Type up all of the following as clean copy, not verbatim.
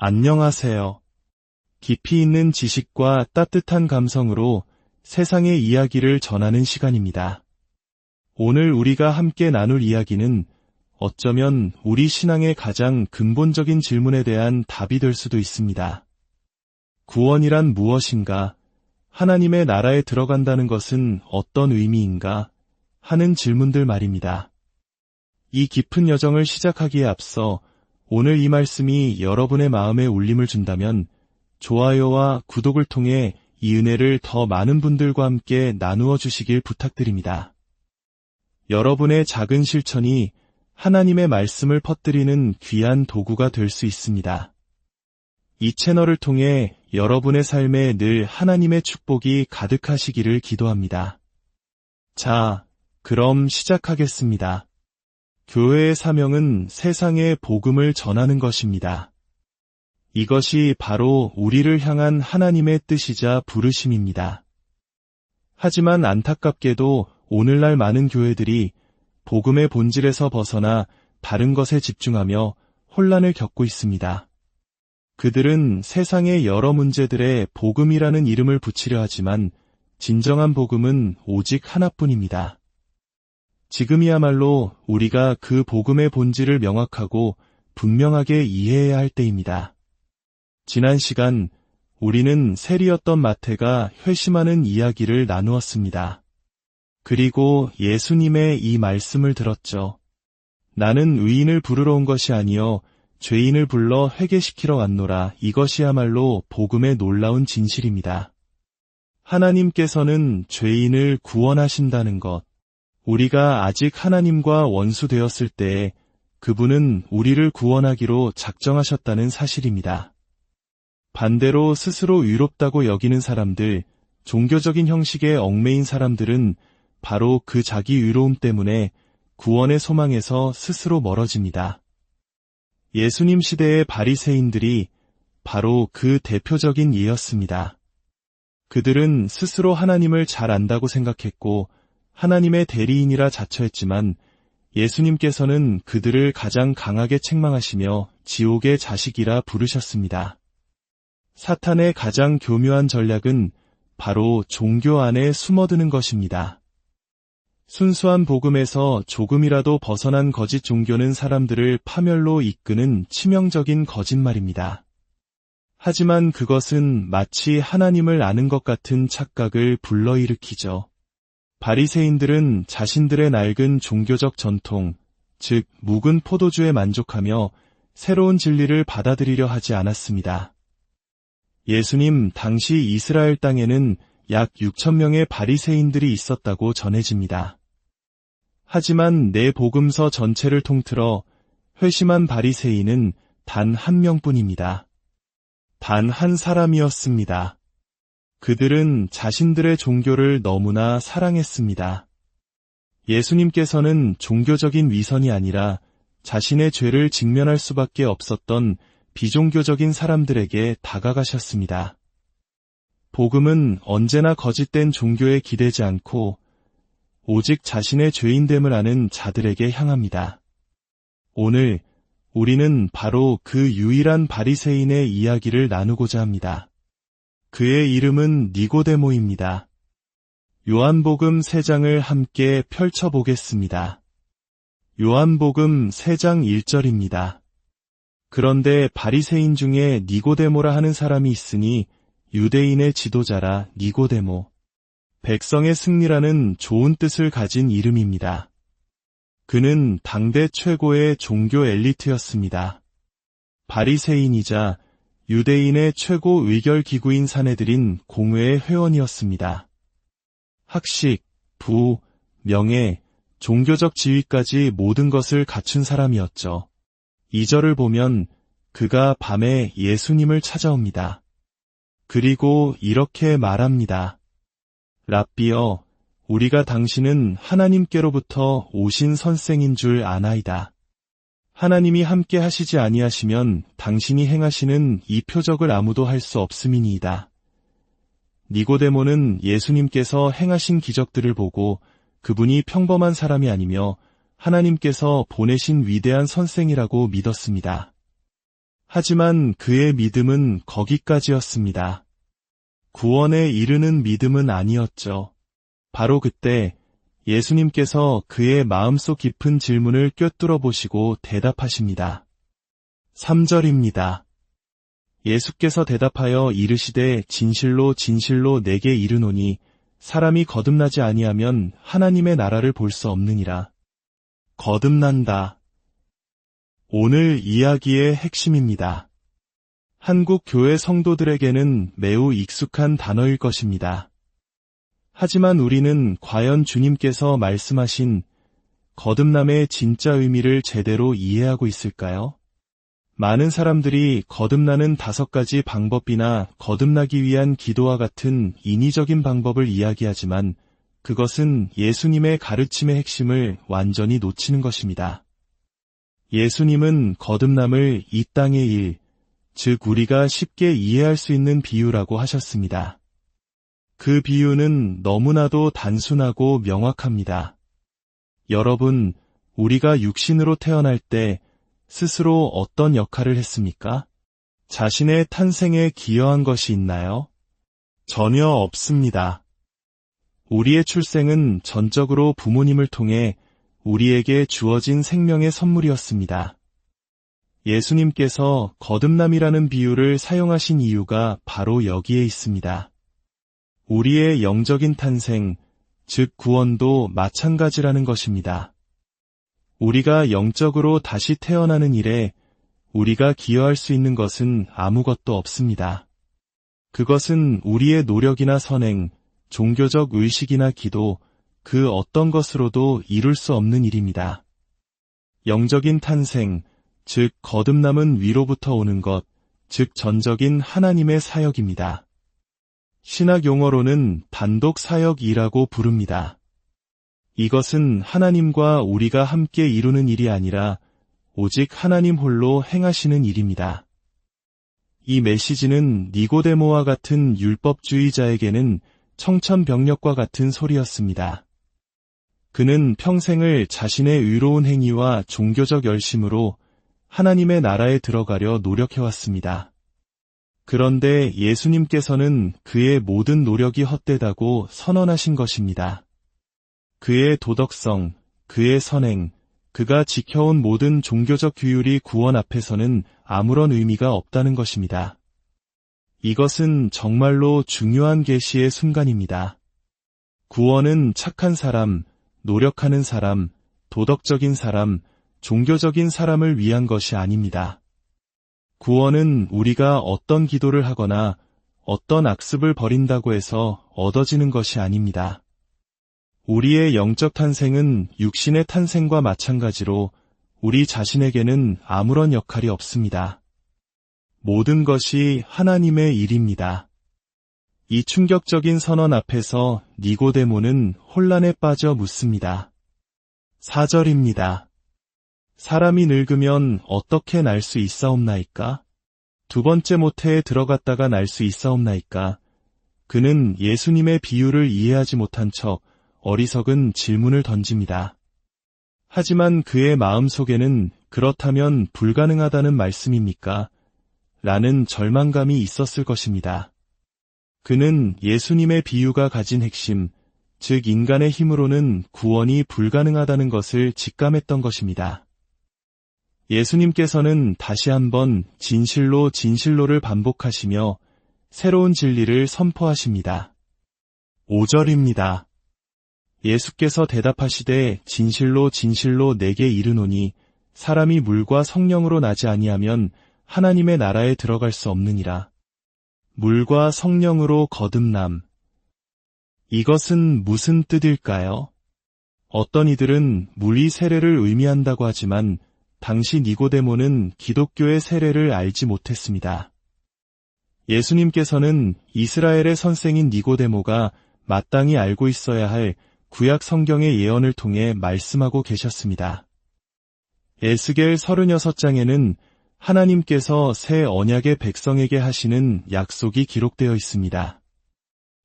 안녕하세요. 깊이 있는 지식과 따뜻한 감성으로 세상의 이야기를 전하는 시간입니다. 오늘 우리가 함께 나눌 이야기는 어쩌면 우리 신앙의 가장 근본적인 질문에 대한 답이 될 수도 있습니다. 구원이란 무엇인가? 하나님의 나라에 들어간다는 것은 어떤 의미인가? 하는 질문들 말입니다. 이 깊은 여정을 시작하기에 앞서 오늘 이 말씀이 여러분의 마음에 울림을 준다면 좋아요와 구독을 통해 이 은혜를 더 많은 분들과 함께 나누어 주시길 부탁드립니다. 여러분의 작은 실천이 하나님의 말씀을 퍼뜨리는 귀한 도구가 될 수 있습니다. 이 채널을 통해 여러분의 삶에 늘 하나님의 축복이 가득하시기를 기도합니다. 자, 그럼 시작하겠습니다. 교회의 사명은 세상에 복음을 전하는 것입니다. 이것이 바로 우리를 향한 하나님의 뜻이자 부르심입니다. 하지만 안타깝게도 오늘날 많은 교회들이 복음의 본질에서 벗어나 다른 것에 집중하며 혼란을 겪고 있습니다. 그들은 세상의 여러 문제들에 복음이라는 이름을 붙이려 하지만 진정한 복음은 오직 하나뿐입니다. 지금이야말로 우리가 그 복음의 본질을 명확하고 분명하게 이해해야 할 때입니다. 지난 시간 우리는 세리였던 마태가 회심하는 이야기를 나누었습니다. 그리고 예수님의 이 말씀을 들었죠. 나는 의인을 부르러 온 것이 아니요 죄인을 불러 회개시키러 왔노라. 이것이야말로 복음의 놀라운 진실입니다. 하나님께서는 죄인을 구원하신다는 것, 우리가 아직 하나님과 원수되었을 때에 그분은 우리를 구원하기로 작정하셨다는 사실입니다. 반대로 스스로 의롭다고 여기는 사람들, 종교적인 형식에 얽매인 사람들은 바로 그 자기 의로움 때문에 구원의 소망에서 스스로 멀어집니다. 예수님 시대의 바리새인들이 바로 그 대표적인 예였습니다. 그들은 스스로 하나님을 잘 안다고 생각했고 하나님의 대리인이라 자처했지만 예수님께서는 그들을 가장 강하게 책망하시며 지옥의 자식이라 부르셨습니다. 사탄의 가장 교묘한 전략은 바로 종교 안에 숨어드는 것입니다. 순수한 복음에서 조금이라도 벗어난 거짓 종교는 사람들을 파멸로 이끄는 치명적인 거짓말입니다. 하지만 그것은 마치 하나님을 아는 것 같은 착각을 불러일으키죠. 바리새인들은 자신들의 낡은 종교적 전통, 즉 묵은 포도주에 만족하며 새로운 진리를 받아들이려 하지 않았습니다. 예수님 당시 이스라엘 땅에는 약 6,000명의 바리새인들이 있었다고 전해집니다. 하지만 내 복음서 전체를 통틀어 회심한 바리새인은 단 한 명뿐입니다. 단 한 사람이었습니다. 그들은 자신들의 종교를 너무나 사랑했습니다. 예수님께서는 종교적인 위선이 아니라 자신의 죄를 직면할 수밖에 없었던 비종교적인 사람들에게 다가가셨습니다. 복음은 언제나 거짓된 종교에 기대지 않고 오직 자신의 죄인됨을 아는 자들에게 향합니다. 오늘 우리는 바로 그 유일한 바리새인의 이야기를 나누고자 합니다. 그의 이름은 니고데모입니다. 요한복음 3장을 함께 펼쳐보겠습니다. 요한복음 3장 1절입니다. 그런데 바리새인 중에 니고데모라 하는 사람이 있으니 유대인의 지도자라. 니고데모. 백성의 승리라는 좋은 뜻을 가진 이름입니다. 그는 당대 최고의 종교 엘리트였습니다. 바리새인이자 유대인의 최고 의결기구인 사내들인 공회의 회원이었습니다. 학식, 부, 명예, 종교적 지위까지 모든 것을 갖춘 사람이었죠. 2절을 보면 그가 밤에 예수님을 찾아옵니다. 그리고 이렇게 말합니다. 랍비여, 우리가 당신은 하나님께로부터 오신 선생인 줄 아나이다. 하나님이 함께 하시지 아니하시면 당신이 행하시는 이 표적을 아무도 할 수 없음이니이다. 니고데모는 예수님께서 행하신 기적들을 보고 그분이 평범한 사람이 아니며 하나님께서 보내신 위대한 선생이라고 믿었습니다. 하지만 그의 믿음은 거기까지였습니다. 구원에 이르는 믿음은 아니었죠. 바로 그때 예수님께서 그의 마음속 깊은 질문을 꿰뚫어 보시고 대답하십니다. 3절입니다. 예수께서 대답하여 이르시되 진실로 진실로 내게 이르노니 사람이 거듭나지 아니하면 하나님의 나라를 볼 수 없느니라. 거듭난다. 오늘 이야기의 핵심입니다. 한국 교회 성도들에게는 매우 익숙한 단어일 것입니다. 하지만 우리는 과연 주님께서 말씀하신 거듭남의 진짜 의미를 제대로 이해하고 있을까요? 많은 사람들이 거듭나는 5가지 방법이나 거듭나기 위한 기도와 같은 인위적인 방법을 이야기하지만 그것은 예수님의 가르침의 핵심을 완전히 놓치는 것입니다. 예수님은 거듭남을 이 땅의 일, 즉 우리가 쉽게 이해할 수 있는 비유라고 하셨습니다. 그 비유는 너무나도 단순하고 명확합니다. 여러분, 우리가 육신으로 태어날 때 스스로 어떤 역할을 했습니까? 자신의 탄생에 기여한 것이 있나요? 전혀 없습니다. 우리의 출생은 전적으로 부모님을 통해 우리에게 주어진 생명의 선물이었습니다. 예수님께서 거듭남이라는 비유를 사용하신 이유가 바로 여기에 있습니다. 우리의 영적인 탄생, 즉 구원도 마찬가지라는 것입니다. 우리가 영적으로 다시 태어나는 일에 우리가 기여할 수 있는 것은 아무것도 없습니다. 그것은 우리의 노력이나 선행, 종교적 의식이나 기도, 그 어떤 것으로도 이룰 수 없는 일입니다. 영적인 탄생, 즉 거듭남은 위로부터 오는 것, 즉 전적인 하나님의 사역입니다. 신학 용어로는 단독 사역이라고 부릅니다. 이것은 하나님과 우리가 함께 이루는 일이 아니라 오직 하나님 홀로 행하시는 일입니다. 이 메시지는 니고데모와 같은 율법주의자에게는 청천벽력과 같은 소리였습니다. 그는 평생을 자신의 의로운 행위와 종교적 열심으로 하나님의 나라에 들어가려 노력해왔습니다. 그런데 예수님께서는 그의 모든 노력이 헛되다고 선언하신 것입니다. 그의 도덕성, 그의 선행, 그가 지켜온 모든 종교적 규율이 구원 앞에서는 아무런 의미가 없다는 것입니다. 이것은 정말로 중요한 계시의 순간입니다. 구원은 착한 사람, 노력하는 사람, 도덕적인 사람, 종교적인 사람을 위한 것이 아닙니다. 구원은 우리가 어떤 기도를 하거나 어떤 악습을 버린다고 해서 얻어지는 것이 아닙니다. 우리의 영적 탄생은 육신의 탄생과 마찬가지로 우리 자신에게는 아무런 역할이 없습니다. 모든 것이 하나님의 일입니다. 이 충격적인 선언 앞에서 니고데모는 혼란에 빠져 묻습니다. 4절입니다. 사람이 늙으면 어떻게 날 수 있사옵나이까? 2번째 모태에 들어갔다가 날 수 있사옵나이까? 그는 예수님의 비유를 이해하지 못한 척 어리석은 질문을 던집니다. 하지만 그의 마음속에는 그렇다면 불가능하다는 말씀입니까? 라는 절망감이 있었을 것입니다. 그는 예수님의 비유가 가진 핵심, 즉 인간의 힘으로는 구원이 불가능하다는 것을 직감했던 것입니다. 예수님께서는 다시 한번 진실로 진실로를 반복하시며 새로운 진리를 선포하십니다. 5절입니다. 예수께서 대답하시되 진실로 진실로 내게 이르노니 사람이 물과 성령으로 나지 아니하면 하나님의 나라에 들어갈 수 없느니라. 물과 성령으로 거듭남. 이것은 무슨 뜻일까요? 어떤 이들은 물이 세례를 의미한다고 하지만 당시 니고데모는 기독교의 세례를 알지 못했습니다. 예수님께서는 이스라엘의 선생인 니고데모가 마땅히 알고 있어야 할 구약 성경의 예언을 통해 말씀하고 계셨습니다. 에스겔 36장에는 하나님께서 새 언약의 백성에게 하시는 약속이 기록되어 있습니다.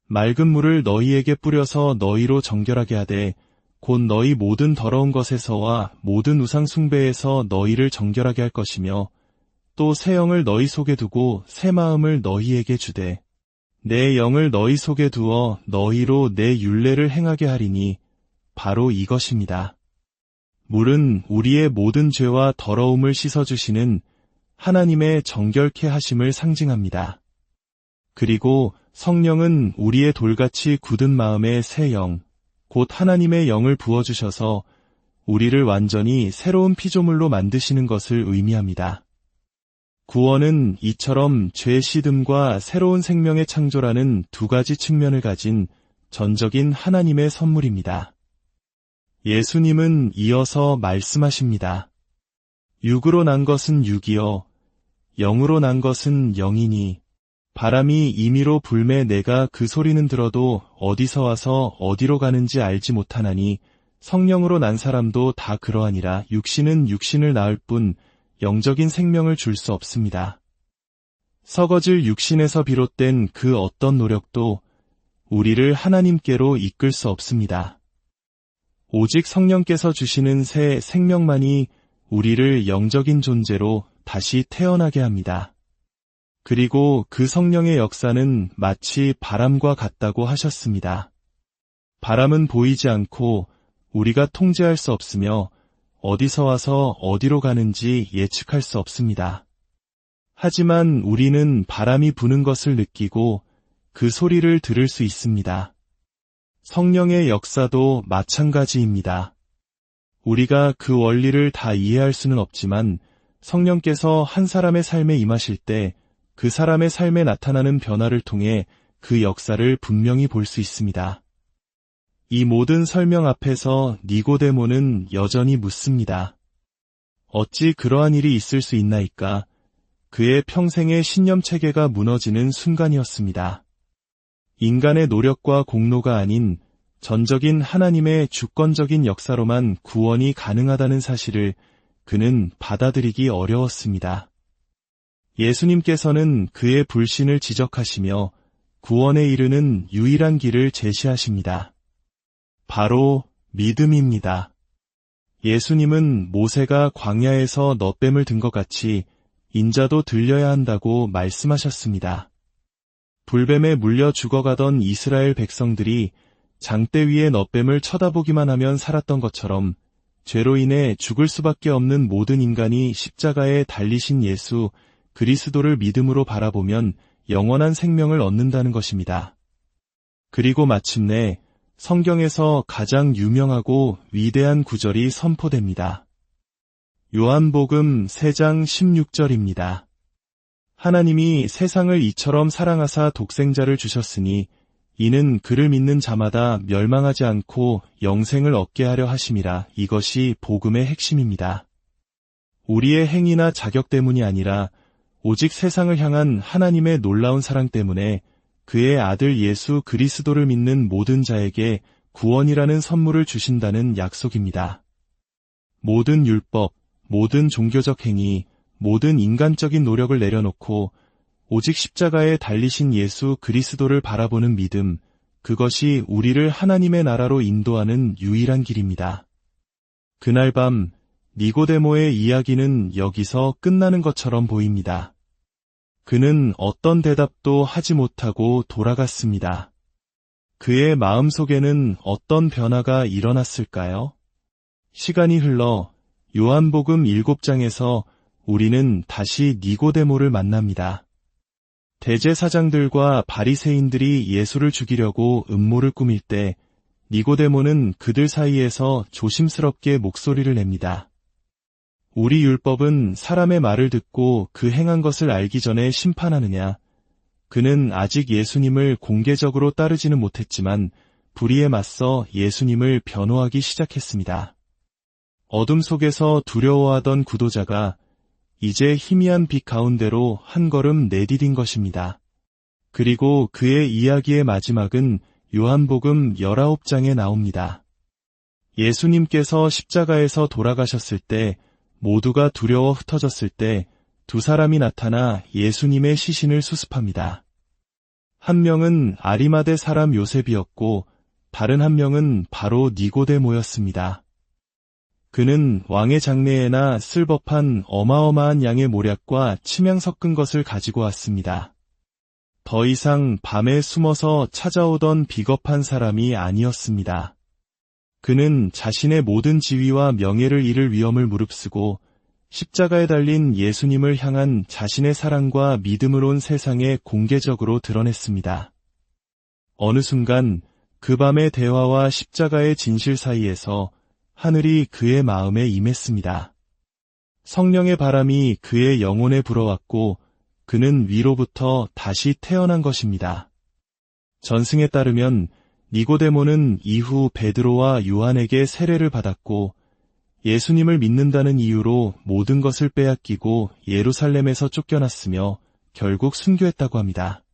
맑은 물을 너희에게 뿌려서 너희로 정결하게 하되 곧 너희 모든 더러운 것에서와 모든 우상 숭배에서 너희를 정결하게 할 것이며 또 새 영을 너희 속에 두고 새 마음을 너희에게 주되 내 영을 너희 속에 두어 너희로 내 율례를 행하게 하리니 바로 이것입니다. 물은 우리의 모든 죄와 더러움을 씻어주시는 하나님의 정결케 하심을 상징합니다. 그리고 성령은 우리의 돌같이 굳은 마음에 새 영, 곧 하나님의 영을 부어주셔서 우리를 완전히 새로운 피조물로 만드시는 것을 의미합니다. 구원은 이처럼 죄 씻음과 새로운 생명의 창조라는 두 가지 측면을 가진 전적인 하나님의 선물입니다. 예수님은 이어서 말씀하십니다. 육으로 난 것은 육이요 영으로 난 것은 영이니 바람이 임의로 불매 내가 그 소리는 들어도 어디서 와서 어디로 가는지 알지 못하나니 성령으로 난 사람도 다 그러하니라. 육신은 육신을 낳을 뿐 영적인 생명을 줄 수 없습니다. 썩어질 육신에서 비롯된 그 어떤 노력도 우리를 하나님께로 이끌 수 없습니다. 오직 성령께서 주시는 새 생명만이 우리를 영적인 존재로 다시 태어나게 합니다. 그리고 그 성령의 역사는 마치 바람과 같다고 하셨습니다. 바람은 보이지 않고 우리가 통제할 수 없으며 어디서 와서 어디로 가는지 예측할 수 없습니다. 하지만 우리는 바람이 부는 것을 느끼고 그 소리를 들을 수 있습니다. 성령의 역사도 마찬가지입니다. 우리가 그 원리를 다 이해할 수는 없지만 성령께서 한 사람의 삶에 임하실 때 그 사람의 삶에 나타나는 변화를 통해 그 역사를 분명히 볼 수 있습니다. 이 모든 설명 앞에서 니고데모는 여전히 묻습니다. 어찌 그러한 일이 있을 수 있나이까? 그의 평생의 신념 체계가 무너지는 순간이었습니다. 인간의 노력과 공로가 아닌 전적인 하나님의 주권적인 역사로만 구원이 가능하다는 사실을 그는 받아들이기 어려웠습니다. 예수님께서는 그의 불신을 지적하시며 구원에 이르는 유일한 길을 제시하십니다. 바로 믿음입니다. 예수님은 모세가 광야에서 너뱀을 든 것 같이 인자도 들려야 한다고 말씀하셨습니다. 불뱀에 물려 죽어가던 이스라엘 백성들이 장대 위에 너뱀을 쳐다보기만 하면 살았던 것처럼 죄로 인해 죽을 수밖에 없는 모든 인간이 십자가에 달리신 예수 그리스도를 믿음으로 바라보면 영원한 생명을 얻는다는 것입니다. 그리고 마침내 성경에서 가장 유명하고 위대한 구절이 선포됩니다. 요한복음 3장 16절입니다. 하나님이 세상을 이처럼 사랑하사 독생자를 주셨으니 이는 그를 믿는 자마다 멸망하지 않고 영생을 얻게 하려 하심이라. 이것이 복음의 핵심입니다. 우리의 행위나 자격 때문이 아니라 오직 세상을 향한 하나님의 놀라운 사랑 때문에 그의 아들 예수 그리스도를 믿는 모든 자에게 구원이라는 선물을 주신다는 약속입니다. 모든 율법, 모든 종교적 행위, 모든 인간적인 노력을 내려놓고 오직 십자가에 달리신 예수 그리스도를 바라보는 믿음, 그것이 우리를 하나님의 나라로 인도하는 유일한 길입니다. 그날 밤 니고데모의 이야기는 여기서 끝나는 것처럼 보입니다. 그는 어떤 대답도 하지 못하고 돌아갔습니다. 그의 마음속에는 어떤 변화가 일어났을까요? 시간이 흘러 요한복음 7장에서 우리는 다시 니고데모를 만납니다. 대제사장들과 바리새인들이 예수를 죽이려고 음모를 꾸밀 때 니고데모는 그들 사이에서 조심스럽게 목소리를 냅니다. 우리 율법은 사람의 말을 듣고 그 행한 것을 알기 전에 심판하느냐? 그는 아직 예수님을 공개적으로 따르지는 못했지만 불의에 맞서 예수님을 변호하기 시작했습니다. 어둠 속에서 두려워하던 구도자가 이제 희미한 빛 가운데로 한 걸음 내디딘 것입니다. 그리고 그의 이야기의 마지막은 요한복음 19장에 나옵니다. 예수님께서 십자가에서 돌아가셨을 때 모두가 두려워 흩어졌을 때 두 사람이 나타나 예수님의 시신을 수습합니다. 한 명은 아리마대 사람 요셉이었고 다른 한 명은 바로 니고데모였습니다. 그는 왕의 장례에나 쓸 법한 어마어마한 양의 모략과 침향 섞은 것을 가지고 왔습니다. 더 이상 밤에 숨어서 찾아오던 비겁한 사람이 아니었습니다. 그는 자신의 모든 지위와 명예를 잃을 위험을 무릅쓰고 십자가에 달린 예수님을 향한 자신의 사랑과 믿음을 온 세상에 공개적으로 드러냈습니다. 어느 순간 그 밤의 대화와 십자가의 진실 사이에서 하늘이 그의 마음에 임했습니다. 성령의 바람이 그의 영혼에 불어왔고 그는 위로부터 다시 태어난 것입니다. 전승에 따르면 니고데모는 이후 베드로와 요한에게 세례를 받았고 예수님을 믿는다는 이유로 모든 것을 빼앗기고 예루살렘에서 쫓겨났으며 결국 순교했다고 합니다.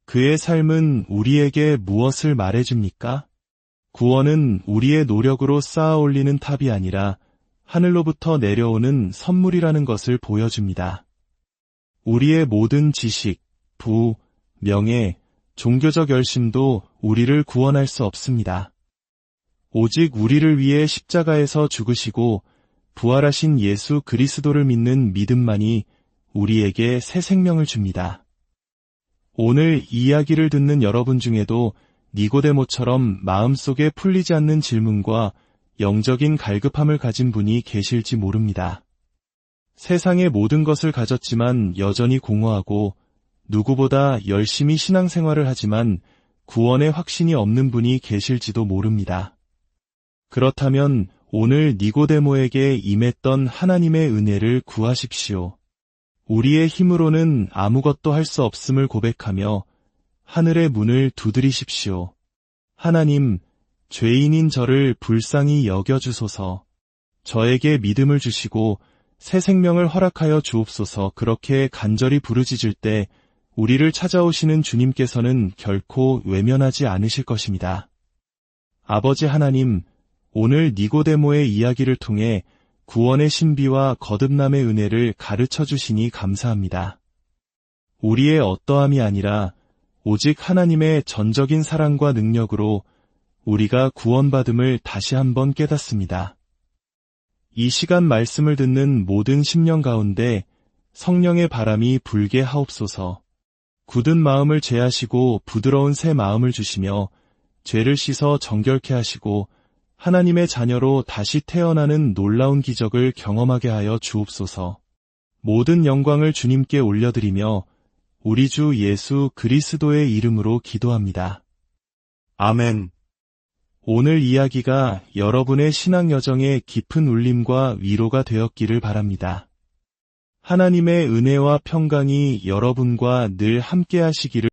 그의 삶은 우리에게 무엇을 말해줍니까? 구원은 우리의 노력으로 쌓아 올리는 탑이 아니라 하늘로부터 내려오는 선물이라는 것을 보여줍니다. 우리의 모든 지식, 부, 명예, 종교적 열심도 우리를 구원할 수 없습니다. 오직 우리를 위해 십자가에서 죽으시고 부활하신 예수 그리스도를 믿는 믿음만이 우리에게 새 생명을 줍니다. 오늘 이야기를 듣는 여러분 중에도 니고데모처럼 마음속에 풀리지 않는 질문과 영적인 갈급함을 가진 분이 계실지 모릅니다. 세상의 모든 것을 가졌지만 여전히 공허하고 누구보다 열심히 신앙생활을 하지만 구원의 확신이 없는 분이 계실지도 모릅니다. 그렇다면 오늘 니고데모에게 임했던 하나님의 은혜를 구하십시오. 우리의 힘으로는 아무것도 할 수 없음을 고백하며 하늘의 문을 두드리십시오. 하나님, 죄인인 저를 불쌍히 여겨주소서. 저에게 믿음을 주시고 새 생명을 허락하여 주옵소서. 그렇게 간절히 부르짖을 때 우리를 찾아오시는 주님께서는 결코 외면하지 않으실 것입니다. 아버지 하나님, 오늘 니고데모의 이야기를 통해 구원의 신비와 거듭남의 은혜를 가르쳐 주시니 감사합니다. 우리의 어떠함이 아니라 오직 하나님의 전적인 사랑과 능력으로 우리가 구원받음을 다시 한번 깨닫습니다. 이 시간 말씀을 듣는 모든 심령 가운데 성령의 바람이 불게 하옵소서. 굳은 마음을 제하시고 부드러운 새 마음을 주시며 죄를 씻어 정결케 하시고 하나님의 자녀로 다시 태어나는 놀라운 기적을 경험하게 하여 주옵소서. 모든 영광을 주님께 올려드리며 우리 주 예수 그리스도의 이름으로 기도합니다. 아멘. 오늘 이야기가 여러분의 신앙 여정에 깊은 울림과 위로가 되었기를 바랍니다. 하나님의 은혜와 평강이 여러분과 늘 함께 하시기를